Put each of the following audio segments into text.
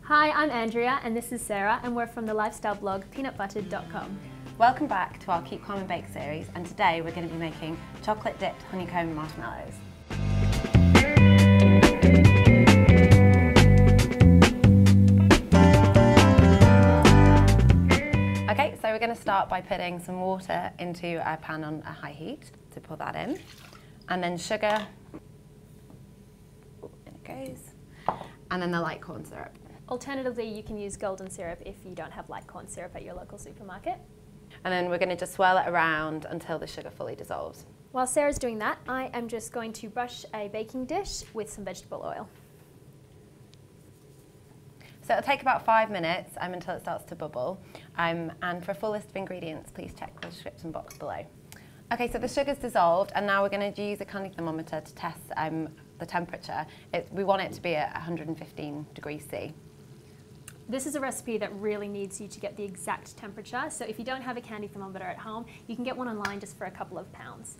Hi, I'm Andrea and this is Sarah and we're from the lifestyle blog peanutbuttered.com. Welcome back to our Keep Calm and Bake series, and today we're going to be making chocolate dipped honeycomb marshmallows. Okay, so we're going to start by putting some water into a pan on a high heat, to pour that in, and then sugar, in it goes, and then the light corn syrup. Alternatively, you can use golden syrup if you don't have light corn syrup at your local supermarket. And then we're going to just swirl it around until the sugar fully dissolves. While Sarah's doing that, I am just going to brush a baking dish with some vegetable oil. So it'll take about 5 minutes until it starts to bubble. And for a full list of ingredients, please check the description box below. Okay, so the sugar's dissolved, and now we're going to use a candy thermometer to test the temperature. We want it to be at 115 degrees C. This is a recipe that really needs you to get the exact temperature, so if you don't have a candy thermometer at home, you can get one online just for a couple of pounds.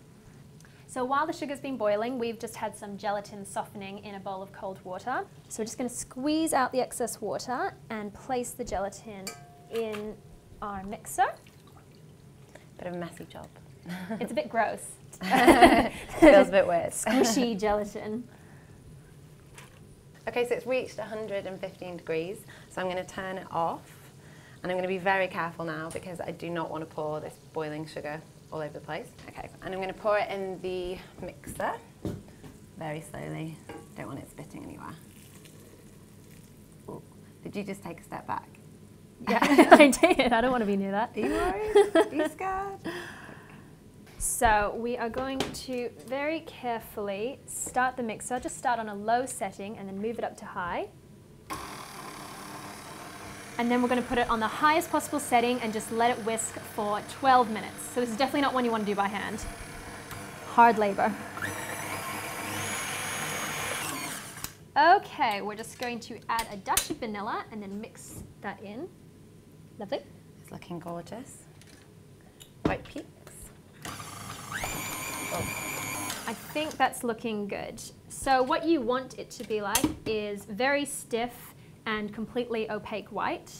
So while the sugar's been boiling, we've just had some gelatin softening in a bowl of cold water. So we're just going to squeeze out the excess water and place the gelatin in our mixer. Bit of a messy job. It's a bit gross. Feels a bit weird. Squishy gelatin. Okay, so it's reached 115 degrees, so I'm going to turn it off, and I'm going to be very careful now because I do not want to pour this boiling sugar all over the place. Okay, and I'm going to pour it in the mixer very slowly. Don't want it spitting anywhere. Ooh. Did you just take a step back? Yeah, I did. I don't want to be near that. Are you worried? Are you scared? So we are going to very carefully start the mixer. Just start on a low setting and then move it up to high. And then we're going to put it on the highest possible setting and just let it whisk for 12 minutes. So this is definitely not one you want to do by hand. Hard labor. Okay, we're just going to add a dash of vanilla and then mix that in. Lovely. It's looking gorgeous. White peaks. I think that's looking good. So what you want it to be like is very stiff and completely opaque white,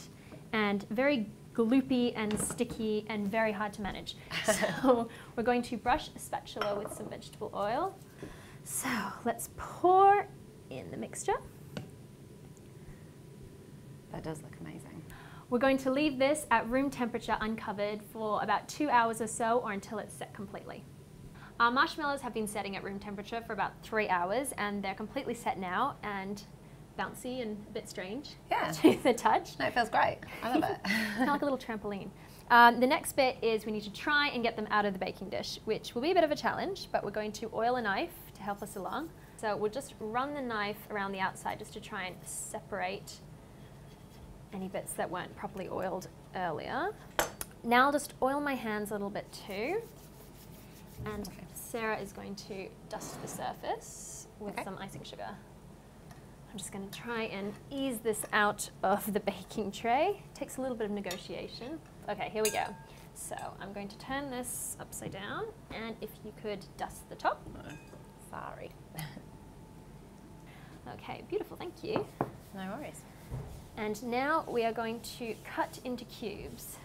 and very gloopy and sticky and very hard to manage. So we're going to brush a spatula with some vegetable oil. So let's pour in the mixture. That does look amazing. We're going to leave this at room temperature uncovered for about 2 hours or so, or until it's set completely. Our marshmallows have been setting at room temperature for about 3 hours, and they're completely set now and bouncy and a bit strange to the touch. No, it feels great. I love it. Kind of like a little trampoline. The next bit is we need to try and get them out of the baking dish, which will be a bit of a challenge, but we're going to oil a knife to help us along. So we'll just run the knife around the outside just to try and separate any bits that weren't properly oiled earlier. Now I'll just oil my hands a little bit too. And Sarah is going to dust the surface with some icing sugar. I'm just going to try and ease this out of the baking tray. It takes a little bit of negotiation. Okay, here we go. So I'm going to turn this upside down, and if you could dust the top. Sorry. Okay, beautiful, thank you. No worries. And now we are going to cut into cubes.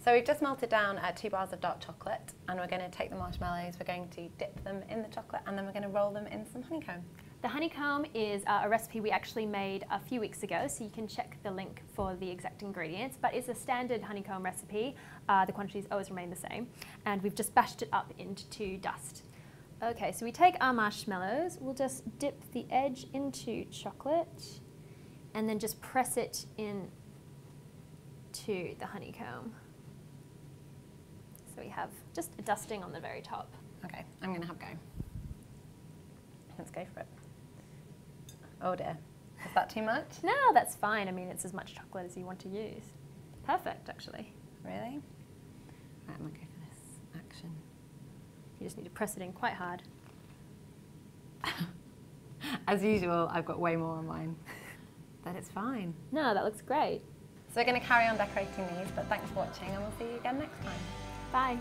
So we've just melted down 2 bars of dark chocolate, and we're going to take the marshmallows, we're going to dip them in the chocolate, and then we're going to roll them in some honeycomb. The honeycomb is a recipe we actually made a few weeks ago, so you can check the link for the exact ingredients, but it's a standard honeycomb recipe. The quantities always remain the same, and we've just bashed it up into dust. Okay, so we take our marshmallows, we'll just dip the edge into chocolate, and then just press it in to the honeycomb. So we have just a dusting on the very top. Okay, I'm going to have a go. Let's go for it. Oh dear. Is that too much? No, that's fine. I mean, it's as much chocolate as you want to use. Perfect, actually. Really? Right, I'm going to go for this action. You just need to press it in quite hard. As usual, I've got way more on mine. But it's fine. No, that looks great. So we're going to carry on decorating these, but thanks for watching, and we'll see you again next time. Bye.